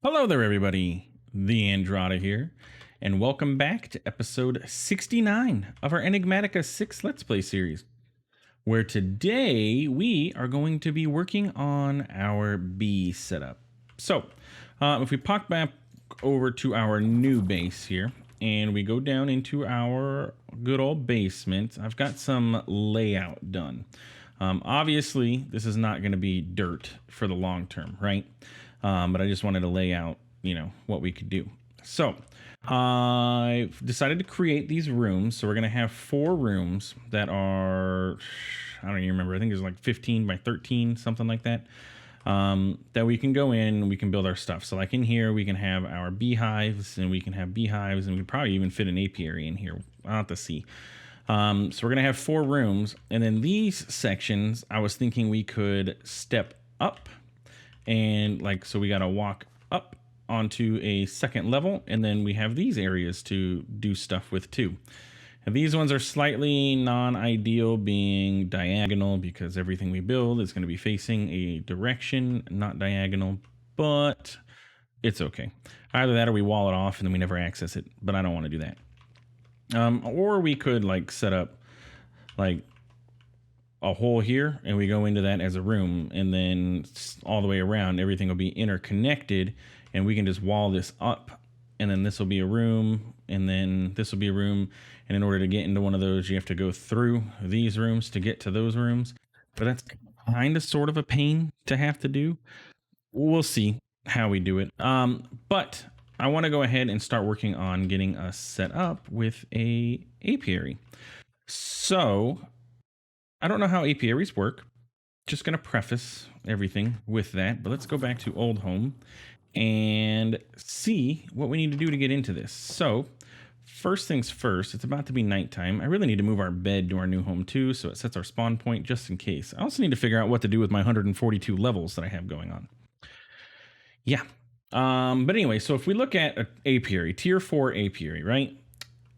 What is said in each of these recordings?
Hello there, everybody. TheAndrata here, and welcome back to episode 69 of our Enigmatica 6 Let's Play series, where today we are going to be working on our bee setup. So, if we pop back over to our new base here, and we go down into our good old basement, I've got some layout done. Obviously, this is not going to be dirt for the long term, right? But I just wanted to lay out, what we could do. So I've decided to create these rooms. So we're going to have 4 rooms that are, I don't even remember. I think it's like 15 by 13, something like that. That we can go in and we can build our stuff. So like in here, we can have our beehives and we can have beehives and we could probably even fit an apiary in here. I'll have to see. So we're going to have 4 rooms. And then these sections, I was thinking we could step up. And so we got to walk up onto a second level, and then we have these areas to do stuff with too. And these ones are slightly non-ideal being diagonal because everything we build is going to be facing a direction, not diagonal, but it's okay. Either that or we wall it off and then we never access it, but I don't want to do that. Or we could set up a hole here and we go into that as a room, and then all the way around everything will be interconnected, and we can just wall this up, and then this will be a room, and then this will be a room, and in order to get into one of those you have to go through these rooms to get to those rooms. But that's kind of sort of a pain to have to do. We'll see how we do it. But I want to go ahead and start working on getting us set up with a apiary. So I don't know how apiaries work. Just going to preface everything with that. But let's go back to old home and see what we need to do to get into this. So first things first, it's about to be nighttime. I really need to move our bed to our new home too, so it sets our spawn point just in case. I also need to figure out what to do with my 142 levels that I have going on. Yeah. But anyway, so if we look at an apiary, tier 4 apiary, right?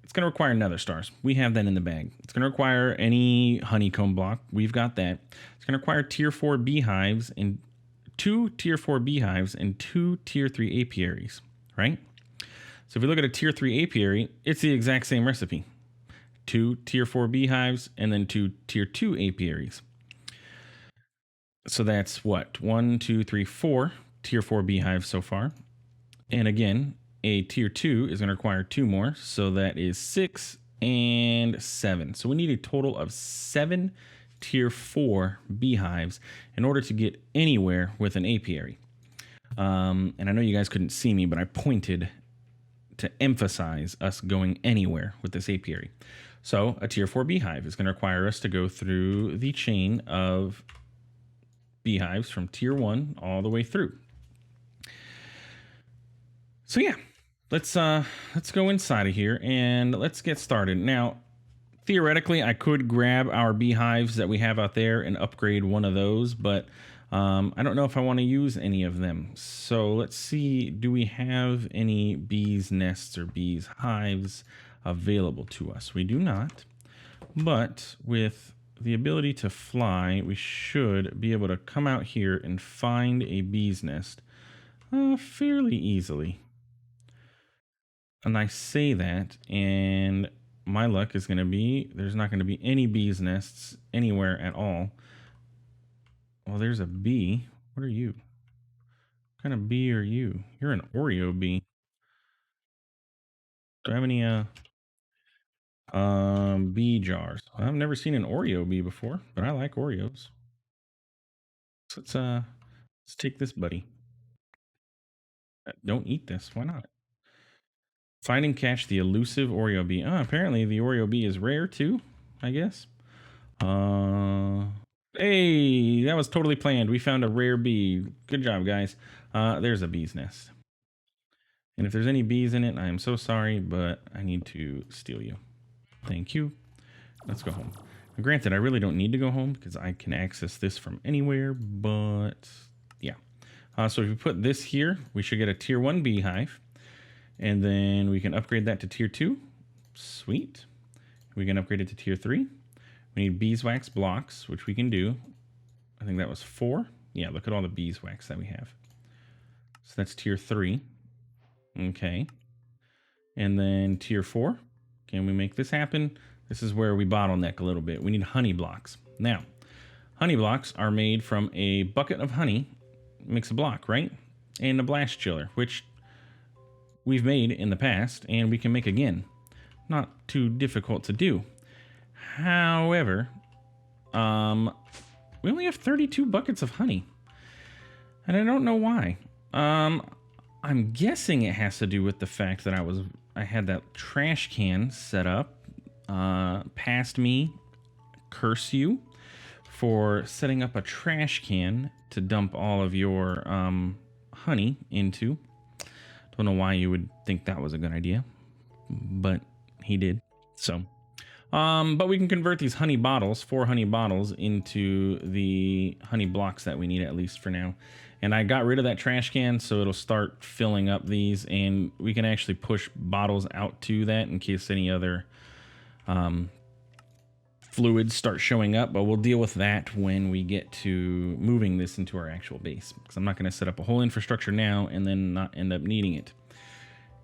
It's going to require nether stars. We have that in the bag. It's going to require any honeycomb block. We've got that. It's going to require tier 4 beehives and 2 tier 4 beehives and 2 tier 3 apiaries, right? So if we look at a tier 3 apiary, it's the exact same recipe. 2 tier 4 beehives and then 2 tier 2 apiaries. So that's what? 1, 2, 3, 4 tier 4 beehives so far. And again, a tier 2 is going to require 2 more, so that is 6 and 7. So we need a total of 7 tier 4 beehives in order to get anywhere with an apiary. And I know you guys couldn't see me, but I pointed to emphasize us going anywhere with this apiary. So a tier 4 beehive is going to require us to go through the chain of beehives from tier 1 all the way through. So yeah, let's go inside of here and let's get started. Now, theoretically, I could grab our beehives that we have out there and upgrade one of those, but I don't know if I want to use any of them. So let's see, do we have any bees nests or bees hives available to us? We do not, but with the ability to fly, we should be able to come out here and find a bee's nest fairly easily. And I say that, and my luck is going to be there's not going to be any bees nests anywhere at all. Well, there's a bee. What are you? What kind of bee are you? You're an Oreo bee. Do I have any bee jars? I've never seen an Oreo bee before, but I like Oreos. So let's take this buddy. Don't eat this. Why not? Find and catch the elusive Oreo bee. Apparently the Oreo bee is rare too, I guess. Hey, that was totally planned. We found a rare bee. Good job, guys. There's a bee's nest. And if there's any bees in it, I am so sorry, but I need to steal you. Thank you. Let's go home. Now, granted, I really don't need to go home because I can access this from anywhere, but yeah. So if we put this here, we should get a tier 1 beehive. And then we can upgrade that to tier 2. Sweet. We can upgrade it to tier 3. We need beeswax blocks, which we can do. I think that was 4. Yeah, look at all the beeswax that we have. So that's tier 3. Okay. And then tier 4. Can we make this happen? This is where we bottleneck a little bit. We need honey blocks. Now, honey blocks are made from a bucket of honey, mix a block, right? And a blast chiller, which we've made in the past and we can make again. Not too difficult to do. However, we only have 32 buckets of honey. And I don't know why. I'm guessing it has to do with the fact that I had that trash can set up past me. Curse you for setting up a trash can to dump all of your honey into. Don't know why you would think that was a good idea, but he did. So, but we can convert these honey bottles, 4 honey bottles, into the honey blocks that we need, at least for now. And I got rid of that trash can, so it'll start filling up these, and we can actually push bottles out to that in case any other fluids start showing up. But we'll deal with that when we get to moving this into our actual base, because I'm not going to set up a whole infrastructure now and then not end up needing it.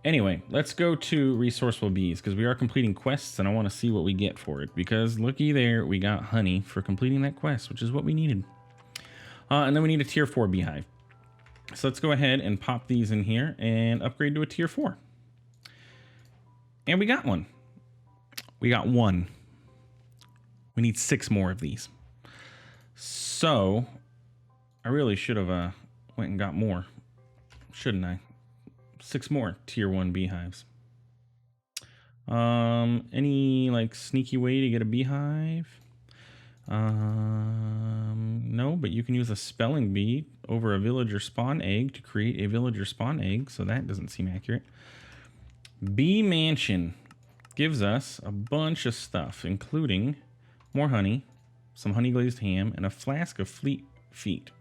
Anyway, let's go to Resourceful Bees, because we are completing quests and I want to see what we get for it. Because looky there, we got honey for completing that quest, which is what we needed. And then we need a tier 4 beehive. So let's go ahead and pop these in here and upgrade to a tier 4. And we got one. We got one. We need 6 more of these. So I really should have went and got more, shouldn't I? 6 more tier 1 beehives. Any like sneaky way to get a beehive? No, but you can use a spelling bee over a villager spawn egg to create a villager spawn egg, so that doesn't seem accurate. Bee mansion gives us a bunch of stuff, including more honey, some honey glazed ham, and a flask of fleet feet.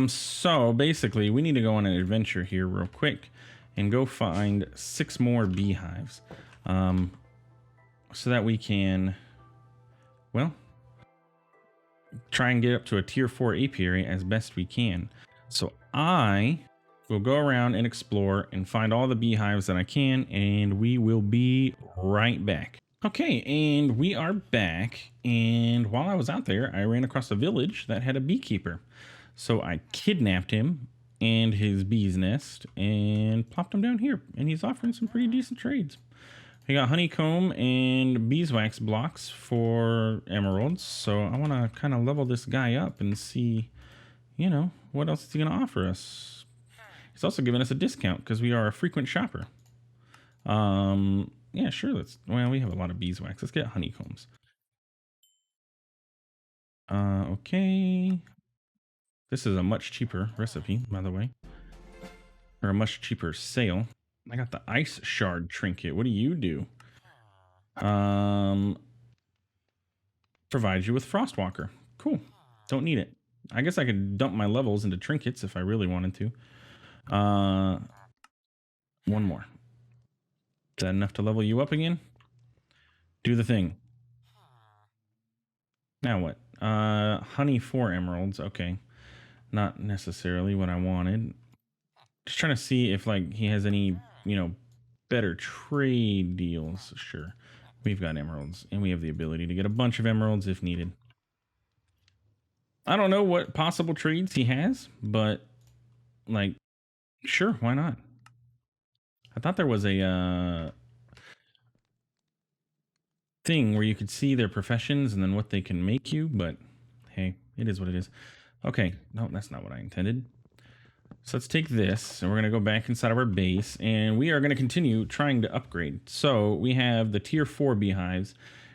So basically we need to go on an adventure here real quick and go find 6 more beehives. So that we can, well, try and get up to a tier 4 apiary as best we can. So I will go around and explore and find all the beehives that I can, and we will be right back. Okay, and we are back, and while I was out there, I ran across a village that had a beekeeper. So I kidnapped him and his bee's nest and plopped him down here, and he's offering some pretty decent trades. I got honeycomb and beeswax blocks for emeralds, so I want to kind of level this guy up and see, you know, what else is he going to offer us. He's also giving us a discount because we are a frequent shopper. Yeah, sure, well, we have a lot of beeswax. Let's get honeycombs. Okay. This is a much cheaper recipe, by the way. Or a much cheaper sale. I got the ice shard trinket. What do you do? Provides you with frostwalker. Cool. Don't need it. I guess I could dump my levels into trinkets if I really wanted to. One more. Is that enough to level you up again? Do the thing. Now what? Honey 4 emeralds. Okay. Not necessarily what I wanted. Just trying to see if like he has any, you know, better trade deals. Sure. We've got emeralds and we have the ability to get a bunch of emeralds if needed. I don't know what possible trades he has, but like, sure, why not? I thought there was a thing where you could see their professions and then what they can make you, but hey, it is what it is. Okay, no, that's not what I intended. So let's take this and we're going to go back inside of our base and we are going to continue trying to upgrade. So we have the tier 4 beehives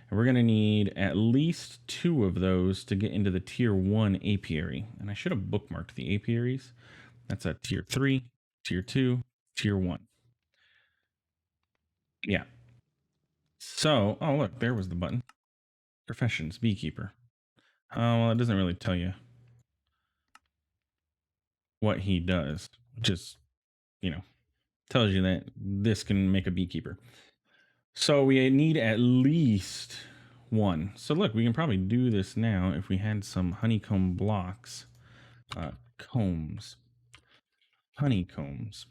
and we're going to need at least 2 of those to get into the tier 1 apiary. And I should have bookmarked the apiaries. That's a tier 3, tier 2, tier 1. Yeah. So, oh look, there was the button. Professions, beekeeper. Oh, well, it doesn't really tell you what he does. Just, you know, tells you that this can make a beekeeper. So we need at least 1. So look, we can probably do this now if we had some honeycomb blocks. combs. Honeycombs.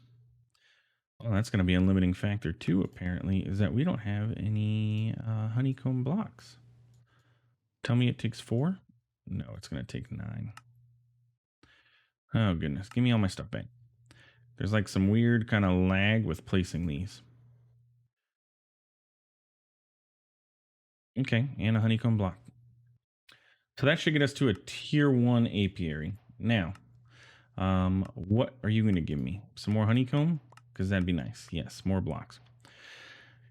Well, that's going to be a limiting factor too, apparently, is that we don't have any honeycomb blocks. Tell me it takes 4? No, it's going to take 9. Oh, goodness. Give me all my stuff back. There's like some weird kind of lag with placing these. Okay, and a honeycomb block. So that should get us to a tier 1 apiary. Now, what are you going to give me? Some more honeycomb? Because that'd be nice. Yes, more blocks.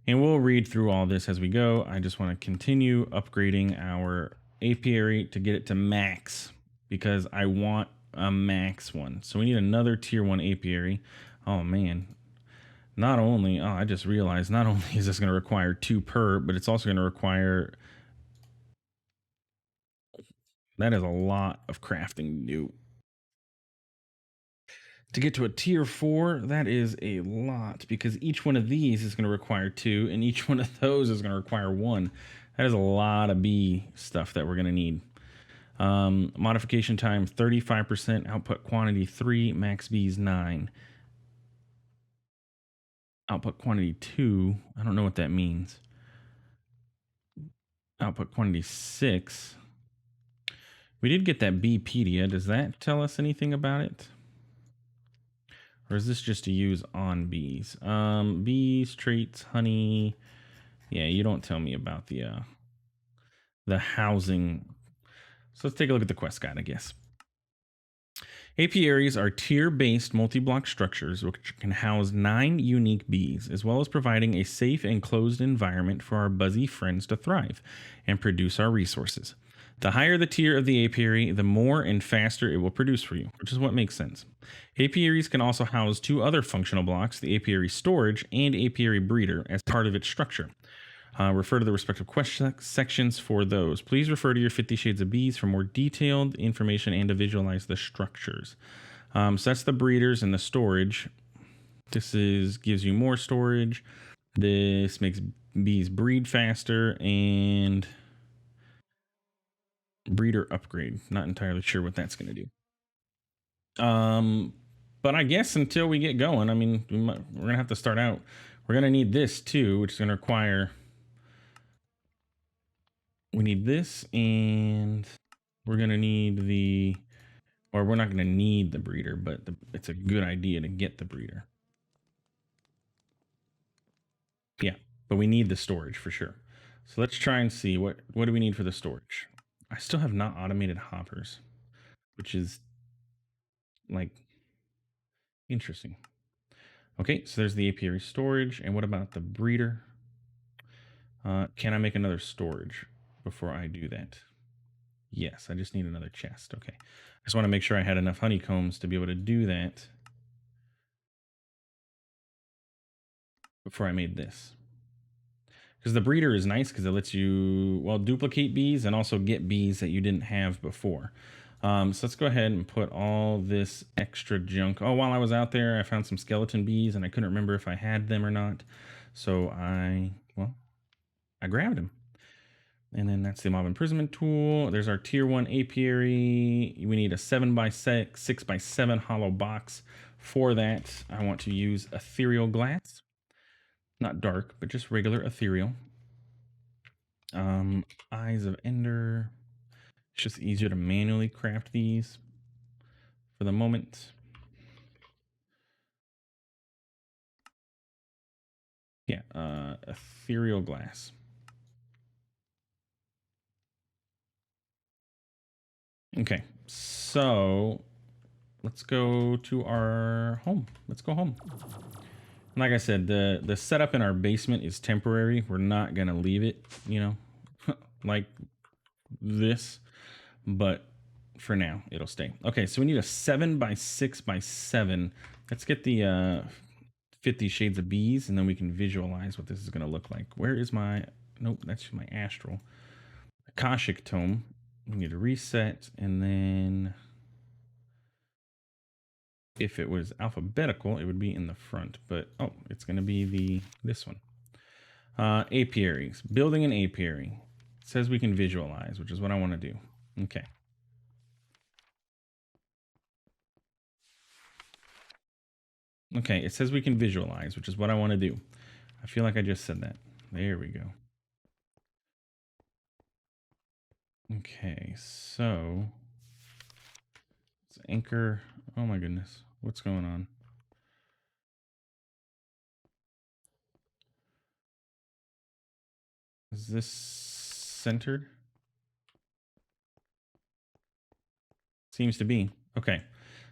And we'll read through all this as we go. I just want to continue upgrading our apiary to get it to max, because I want a max one. So we need another tier 1 apiary. Oh, man. Not only, I just realized, not only is this going to require 2 per, but it's also going to require, that is a lot of crafting to do. To get to a tier 4, that is a lot, because each one of these is going to require 2, and each one of those is going to require 1. That is a lot of bee stuff that we're going to need. Modification time 35%, output quantity 3, max bees 9. Output quantity 2, I don't know what that means. Output quantity 6. We did get that Beepedia. Does that tell us anything about it? Or is this just to use on bees? Bees, traits, honey. Yeah, you don't tell me about the housing. So let's take a look at the quest guide, I guess. Apiaries are tier-based multi-block structures which can house 9 unique bees, as well as providing a safe and closed environment for our buzzy friends to thrive and produce our resources. The higher the tier of the apiary, the more and faster it will produce for you, which is what makes sense. Apiaries can also house 2 other functional blocks, the Apiary Storage and Apiary Breeder, as part of its structure. Refer to the respective question sections for those. Please refer to your 50 Shades of Bees for more detailed information and to visualize the structures. So that's the breeders and the storage. This gives you more storage. This makes bees breed faster, and breeder upgrade. Not entirely sure what that's going to do. But I guess until we get going, I mean, we're going to have to start out. We're going to need this too, which is going to require... We need this, and we're going to need the... Or we're not going to need the breeder, but it's a good idea to get the breeder. Yeah, but we need the storage for sure. So let's try and see what do we need for the storage. I still have not automated hoppers, which is like interesting. Okay, so there's the apiary storage. And what about the breeder? Can I make another storage before I do that? Yes, I just need another chest. Okay. I just want to make sure I had enough honeycombs to be able to do that before I made this. Because the breeder is nice because it lets you, well, duplicate bees and also get bees that you didn't have before. So let's go ahead and put all this extra junk. Oh, while I was out there, I found some skeleton bees and I couldn't remember if I had them or not. So I grabbed them. And then that's the mob imprisonment tool. There's our tier 1 apiary. We need a 7x6, 6x7 hollow box. For that, I want to use ethereal glass. Not dark, but just regular ethereal. Eyes of Ender. It's just easier to manually craft these for the moment. Yeah, ethereal glass. Okay, so let's go to our home. Let's go home. Like I said, the setup in our basement is temporary. We're not gonna leave it, you know, like this, but for now it'll stay. Okay, so we need a 7x6x7. Let's get the 50 Shades of Bees, and then we can visualize what this is gonna look like. Where is my? Nope, that's my astral. Akashic Tome. We need to reset, and then if it was alphabetical, it would be in the front, but oh, it's going to be this one. Apiaries. Building an apiary. It says we can visualize, which is what I want to do. Okay. Okay, it says we can visualize, which is what I want to do. I feel like I just said that. There we go. Okay, so let's anchor. Oh my goodness, what's going on? Is this centered? Seems to be. Okay,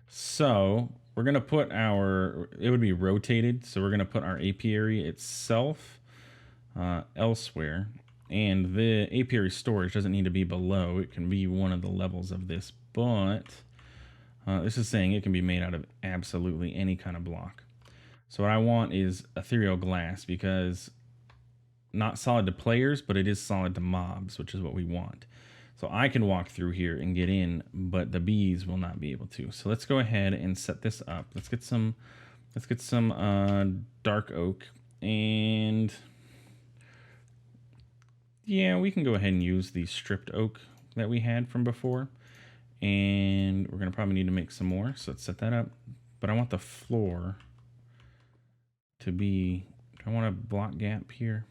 so we're gonna put our, it would be rotated, so we're gonna put our apiary itself elsewhere. And the apiary storage doesn't need to be below. It can be one of the levels of this, but this is saying it can be made out of absolutely any kind of block. So what I want is ethereal glass, because not solid to players, but it is solid to mobs, which is what we want. So I can walk through here and get in, but the bees will not be able to. So let's go ahead and set this up. Let's get some dark oak, and yeah, we can go ahead and use the stripped oak that we had from before. And we're gonna probably need to make some more. So let's set that up. But I want the floor to be, I want a block gap here.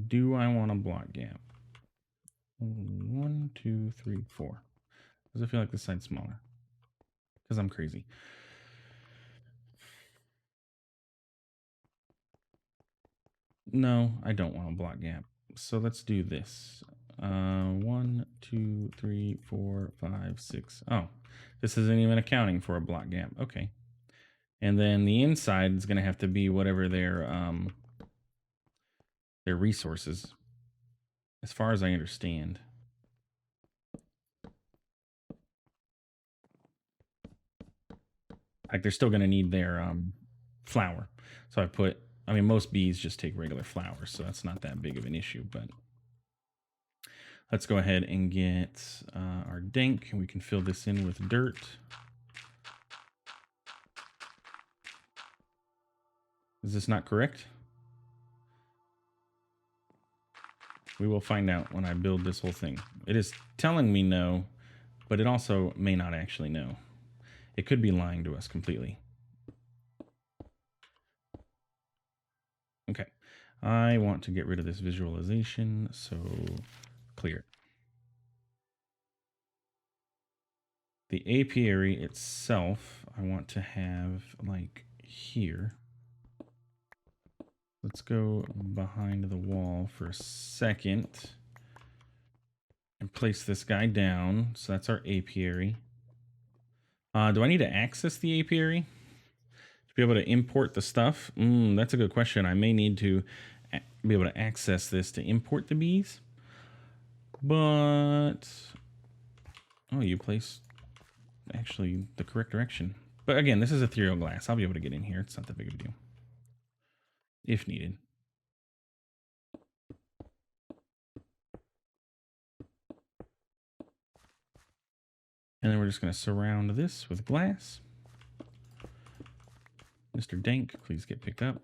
Do I want a block gap? 1, 2, 3, 4. Does it feel like this side's smaller? Because I'm crazy. No, I don't want a block gap. So let's do this. 1, 2, 3, 4, 5, 6. Oh, this isn't even accounting for a block gap. Okay. And then the inside is going to have to be whatever their resources, as far as I understand. Like they're still going to need their flour. So I mean, most bees just take regular flour, so that's not that big of an issue. But let's go ahead and get our dank, and we can fill this in with dirt. Is this not correct? We will find out when I build this whole thing. It is telling me no, but it also may not actually know. It could be lying to us completely. Okay. I want to get rid of this visualization, so clear it. The apiary itself, I want to have like here. Let's go behind the wall for a second and place this guy down. So that's our apiary. Do I need to access the apiary to be able to import the stuff? That's a good question. I may need to be able to access this to import the bees. But, oh, you placed actually the correct direction. But again, this is ethereal glass. I'll be able to get in here. It's not that big of a deal, if needed. And then we're just going to surround this with glass. Mr. Dank, please get picked up.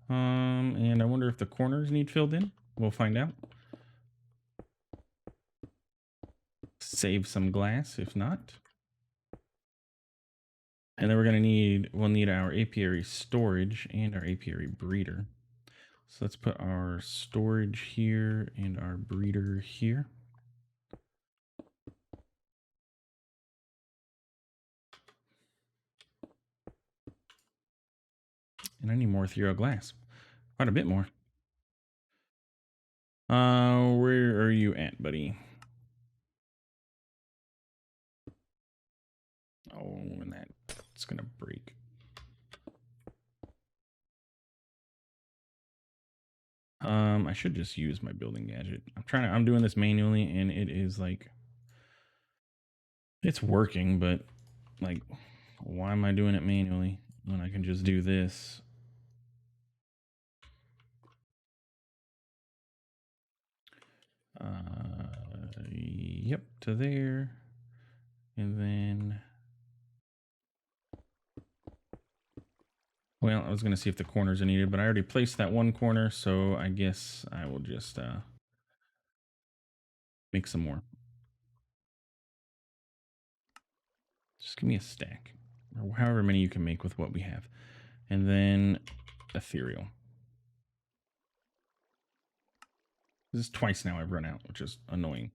And I wonder if the corners need filled in. We'll find out. Save some glass if not. And then we'll need our apiary storage and our apiary breeder. So let's put our storage here and our breeder here. And I need more ethereal glass. Quite a bit more. Where are you at, buddy? Oh, and that's gonna break. I should just use my building gadget. I'm doing this manually, and it is like, it's working, but like, why am I doing it manually when I can just do this? Yep, to there. And then, well, I was going to see if the corners are needed, but I already placed that one corner, so I guess I will just make some more. Just give me a stack, or however many you can make with what we have. And then ethereal. This is twice now I've run out, which is annoying,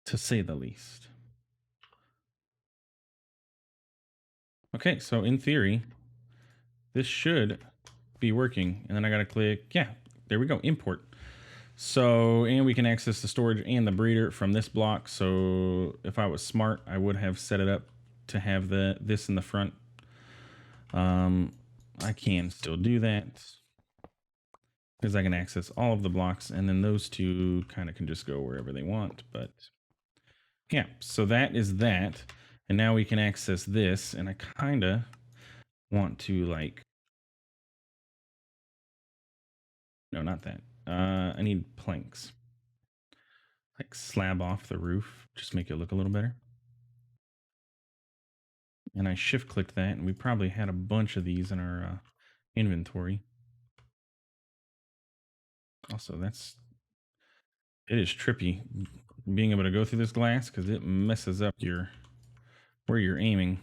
to say the least. Okay, so in theory, this should be working. And then I got to click, yeah, there we go, import. So, and we can access the storage and the breeder from this block. So if I was smart, I would have set it up to have this in the front. I can still do that because I can access all of the blocks, and then those two kind of can just go wherever they want. But yeah, so that is that. And now we can access this, and I kind of want to like, no, not that. I need planks. Like slab off the roof, just make it look a little better. And I shift clicked that, and we probably had a bunch of these in our inventory. Also, it is trippy being able to go through this glass because it messes up where you're aiming.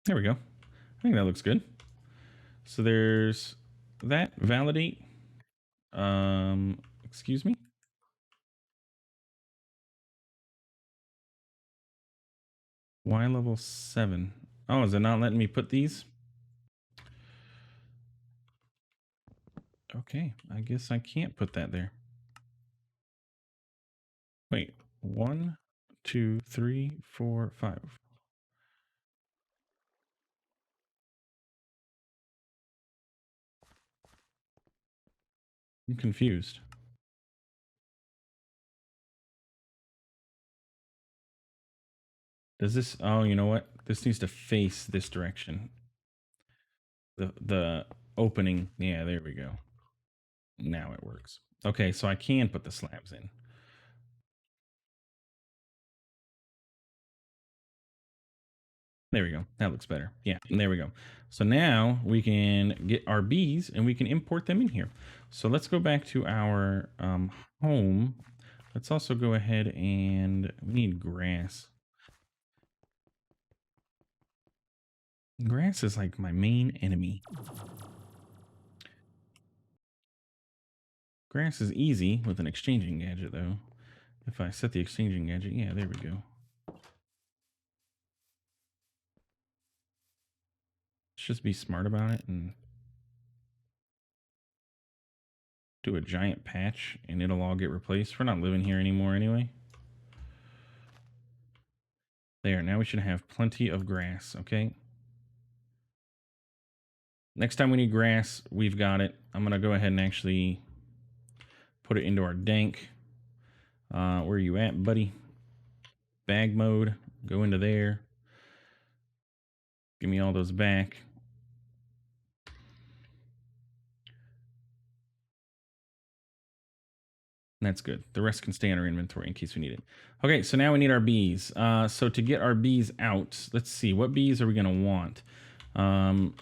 There we go. I think that looks good. So there's that. Validate. Excuse me. Why level 7? Oh, is it not letting me put these? Okay, I guess I can't put that there. Wait, 1, 2, 3, 4, 5. I'm confused. Does this, oh, you know what? This needs to face this direction. The opening, yeah, there we go. Now it works. Okay, so I can put the slabs in. There we go. That looks better. Yeah, there we go. So now we can get our bees and we can import them in here. So let's go back to our home. Let's also go ahead and we need grass. Grass is like my main enemy. Grass is easy with an exchanging gadget though. If I set the exchanging gadget, yeah, there we go. Let's just be smart about it and do a giant patch and it'll all get replaced. We're not living here anymore anyway. There, now we should have plenty of grass, okay? Next time we need grass, we've got it. I'm going to go ahead and actually put it into our dank. Where are you at, buddy? Bag mode. Go into there. Give me all those back. That's good. The rest can stay in our inventory in case we need it. Okay, so now we need our bees. So to get our bees out, let's see. What bees are we going to want?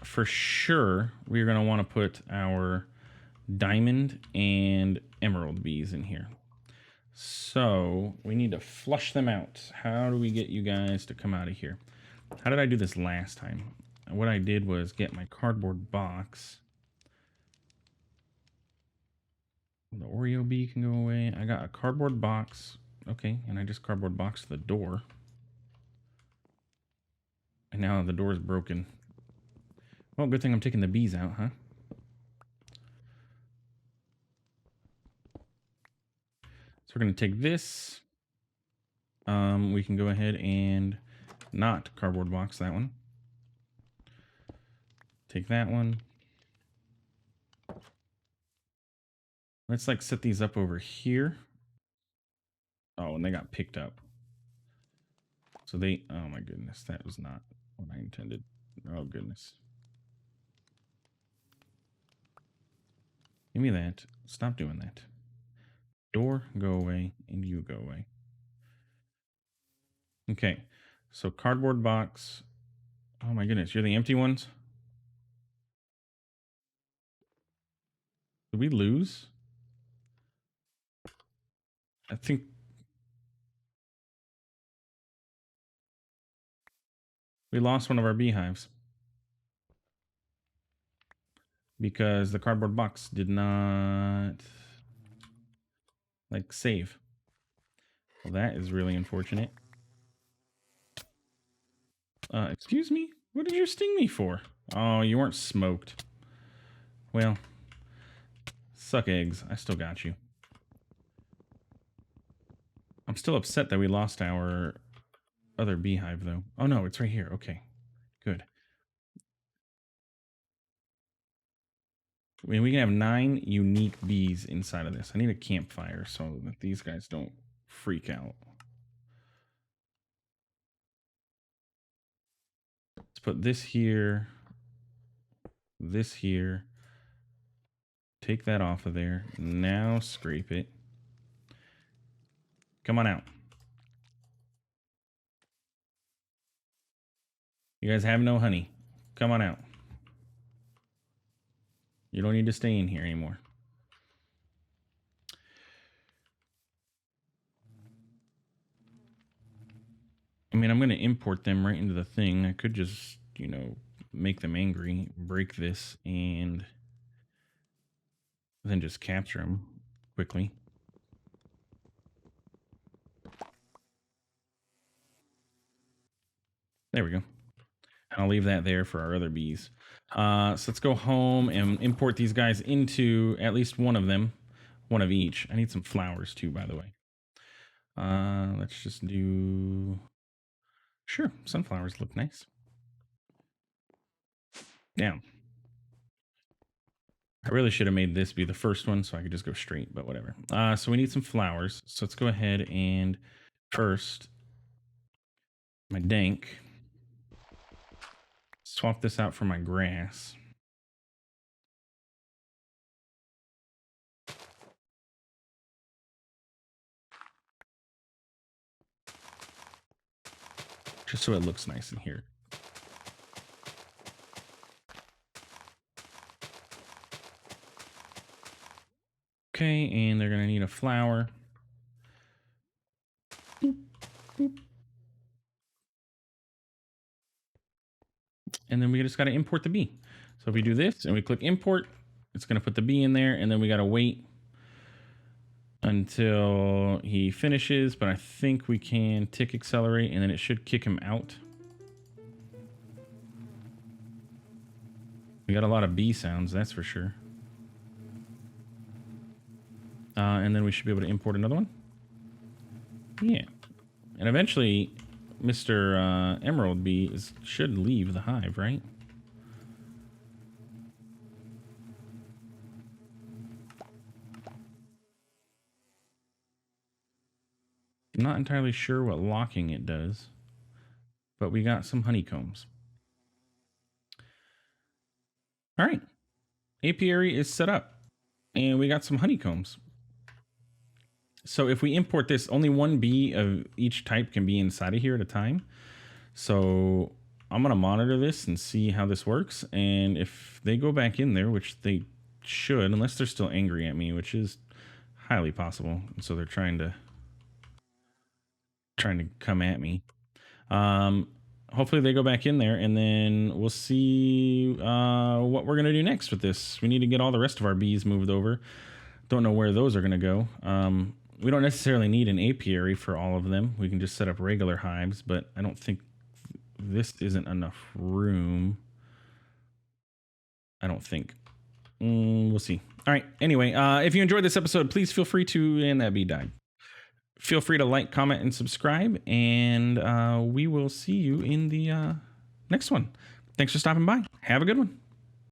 For sure, we're going to want to put our diamond and emerald bees in here. So we need to flush them out. How do we get you guys to come out of here? How did I do this last time? What I did was get my cardboard box. The Oreo bee can go away. I got a cardboard box. Okay, and I just cardboard boxed the door. And now the door is broken. Well, good thing I'm taking the bees out, huh? So we're going to take this. We can go ahead and not cardboard box that one. Take that one. Let's like set these up over here. Oh, and they got picked up. So they, oh my goodness, that was not what I intended. Oh goodness. Give me that. Stop doing that. Door 4, go away, and you go away. Okay, so cardboard box. Oh my goodness, you're the empty ones? Did we lose? I think we lost one of our beehives because the cardboard box did not like save. Well, that is really unfortunate. Excuse me? What did you sting me for? Oh, you weren't smoked. Well, suck eggs. I still got you. I'm still upset that we lost our other beehive, though. Oh, no, it's right here. Okay, good. I mean, we can have 9 unique bees inside of this. I need a campfire so that these guys don't freak out. Let's put this here. This here. Take that off of there. Now scrape it. Come on out. You guys have no honey. Come on out. You don't need to stay in here anymore. I mean, I'm going to import them right into the thing. I could just, you know, make them angry, break this, and then just capture them quickly. There we go. And I'll leave that there for our other bees. So let's go home and import these guys into at least one of them. One of each. I need some flowers too, by the way. Let's just do... Sure, sunflowers look nice. Now, I really should have made this be the first one so I could just go straight, but whatever. So we need some flowers. So let's go ahead and first, my dank. Swap this out for my grass. Just so it looks nice in here. Okay, and they're gonna need a flower. Boop, boop. And then we just gotta import the bee. So if we do this and we click import, it's gonna put the bee in there, and then we gotta wait until he finishes, but I think we can tick accelerate and then it should kick him out. We got a lot of bee sounds, that's for sure. And then we should be able to import another one. Yeah. And eventually, Mr. Emerald Bee should leave the hive, right? I'm not entirely sure what locking it does, but we got some honeycombs. All right. Apiary is set up, and we got some honeycombs. So if we import this, only one bee of each type can be inside of here at a time. So I'm going to monitor this and see how this works. And if they go back in there, which they should, unless they're still angry at me, which is highly possible. And so they're trying to come at me. Hopefully they go back in there, and then we'll see what we're going to do next with this. We need to get all the rest of our bees moved over. Don't know where those are going to go. We don't necessarily need an apiary for all of them. We can just set up regular hives, but I don't think this isn't enough room. I don't think. We'll see. All right. Anyway, if you enjoyed this episode, please feel free to, and that bee died. Feel free to like, comment, and subscribe, and we will see you in the next one. Thanks for stopping by. Have a good one.